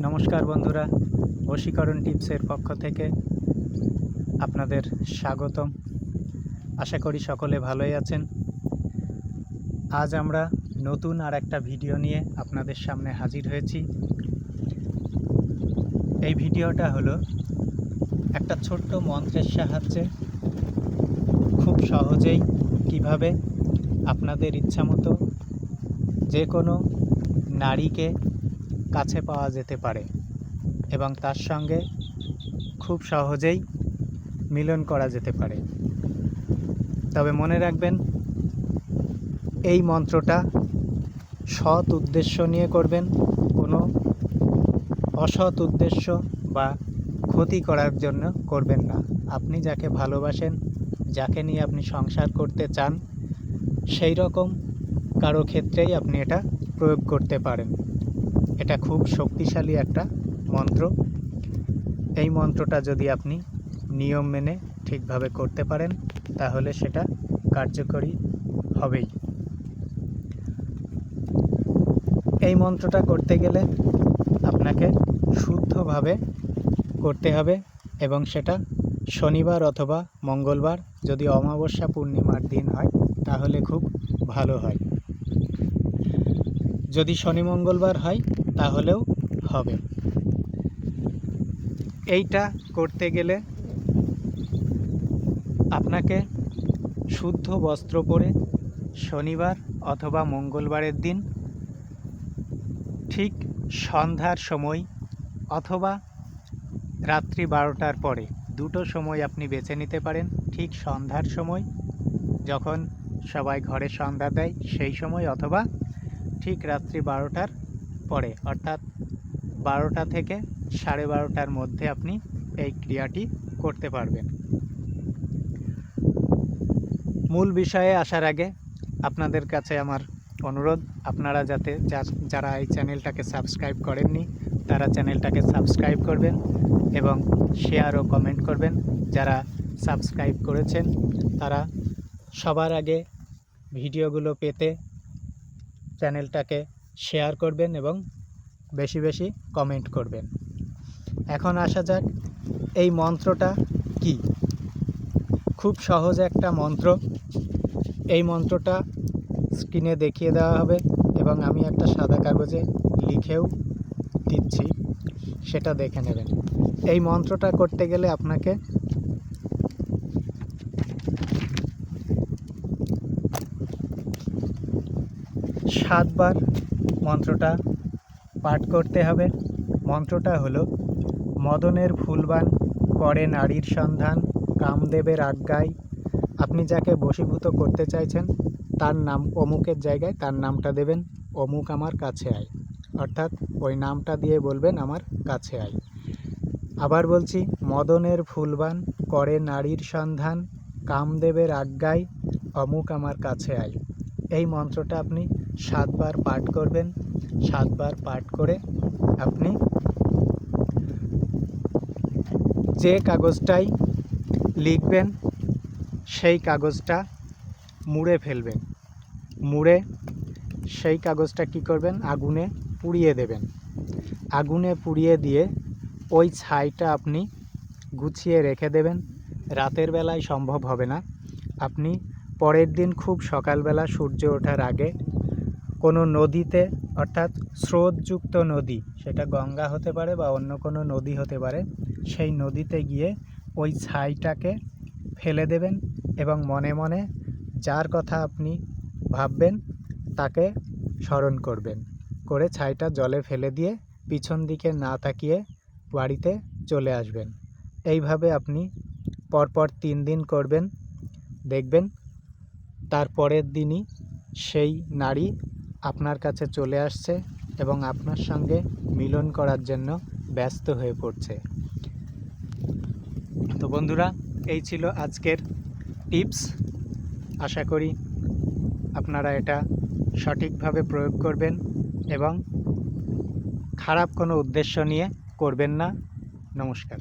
নমস্কার বন্ধুরা, বশীকরণ টিপসের পক্ষ থেকে আপনাদের স্বাগতম। আশা করি সকলে ভালোই আছেন। আজ আমরা নতুন আর একটা ভিডিও নিয়ে আপনাদের সামনে হাজির হয়েছি। এই ভিডিওটা হলো একটা ছোট্ট মন্ত্রের সাহায্যে খুব সহজেই কিভাবে আপনাদের ইচ্ছামতো যে কোনো নারীকে কাছে পাওয়া যেতে পারে এবং তার সঙ্গে খুব সহজেই মিলন করা যেতে পারে। তবে মনে রাখবেন, এই মন্ত্রটা সৎ উদ্দেশ্য নিয়ে করবেন, কোনো অসৎ উদ্দেশ্য বা ক্ষতি করার জন্য করবেন না। আপনি যাকে ভালোবাসেন, যাকে নিয়ে আপনি সংসার করতে চান, সেই রকম কারো ক্ষেত্রেই আপনি এটা প্রয়োগ করতে পারেন। এটা খুব শক্তিশালী একটা মন্ত্র। এই মন্ত্রটা যদি আপনি নিয়ম মেনে ঠিকভাবে করতে পারেন, তাহলে সেটা কার্যকরী হবেই। এই মন্ত্রটা করতে গেলে আপনাকে শুদ্ধভাবে করতে হবে এবং সেটা শনিবার অথবা মঙ্গলবার, যদি অমাবস্যা পূর্ণিমার দিন হয় তাহলে খুব ভালো হয়। যদি শনি মঙ্গলবার হয় তাহলেও হবে। এইটা করতে গেলে আপনাকে শুদ্ধ বস্ত্র পরে শনিবার অথবা মঙ্গলবারের দিন ঠিক সন্ধ্যার সময় অথবা রাত্রি 12টার পরে, দুটো সময় আপনি বেছে নিতে পারেন। ঠিক সন্ধ্যার সময়, যখন সবাই ঘরে সন্ধ্যা দেয় সেই সময়, অথবা ঠিক রাত্রি 12টার পরে, অর্থাৎ 12টা থেকে 12:30টার মধ্যে আপনি এই ক্রিয়াটি করতে পারবেন। মূল বিষয়ে আসার আগে আপনাদের কাছে আমার অনুরোধ, আপনারা যারা এই চ্যানেলটাকে সাবস্ক্রাইব করেননি তারা চ্যানেলটাকে সাবস্ক্রাইব করবেন এবং শেয়ার ও কমেন্ট করবেন। যারা সাবস্ক্রাইব করেছেন তারা সবার আগে ভিডিওগুলো পেতে চ্যানেলটাকে শেয়ার করবেন এবং বেশি বেশি কমেন্ট করবেন। এখন আসা যাক, এই মন্ত্রটা কি। খুব সহজ একটা মন্ত্র। এই মন্ত্রটা স্ক্রিনে দেখিয়ে দেওয়া হবে এবং আমি একটা সাদা কাগজে লিখেও দিচ্ছি, সেটা দেখে নেবেন। এই মন্ত্রটা করতে গেলে আপনাকে 7 বার মন্ত্রটা পাঠ করতে হবে। মন্ত্রটা হলো: মদনের ফুলবান করে নারীর সন্ধান, কামদেবের আজ্ঞায়। আপনি যাকে বশীভূত করতে চাইছেন তার নাম, অমুকের জায়গায় তার নামটা দেবেন, অমুক আমার কাছে আয়, অর্থাৎ ওই নামটা দিয়ে বলবেন আমার কাছে আয়। আবার বলছি, মদনের ফুলবান করে নারীর সন্ধান, কামদেবের আজ্ঞায়, অমুক আমার কাছে আয়। এই মন্ত্রটা আপনি 7 বার পাঠ করবেন। 7 বার পাঠ করে আপনি যে কাগজটাই লিখবেন সেই কাগজটা মুড়ে ফেলবেন। মুড়ে সেই কাগজটা কি করবেন, আগুনে পুড়িয়ে দেবেন। আগুনে পুড়িয়ে দিয়ে ওই ছাইটা আপনি গুছিয়ে রেখে দেবেন। রাতের বেলায় সম্ভব হবে না। আপনি পরের দিন খুব সকালবেলা সূর্য ওঠার আগে কোনো নদীতে, অর্থাৎ স্রোতযুক্ত নদী, সেটা গঙ্গা হতে পারে বা অন্য কোনো নদী হতে পারে, সেই নদীতে গিয়ে ওই ছাইটাকে ফেলে দেবেন এবং মনে মনে যার কথা আপনি ভাববেন তাকে স্মরণ করবেন। করে ছাইটা জলে ফেলে দিয়ে পিছন দিকে না তাকিয়ে বাড়িতে চলে আসবেন। এইভাবে আপনি পরপর 3 দিন করবেন। দেখবেন তারপরের দিনই সেই নারী আপনার কাছে চলে আসছে এবং আপনার সঙ্গে মিলন করার জন্য ব্যস্ত হয়ে পড়ছে। তো বন্ধুরা, এই ছিল আজকের টিপস। আশা করি আপনারা এটা সঠিকভাবে প্রয়োগ করবেন এবং খারাপ কোনো উদ্দেশ্য নিয়ে করবেন না। নমস্কার।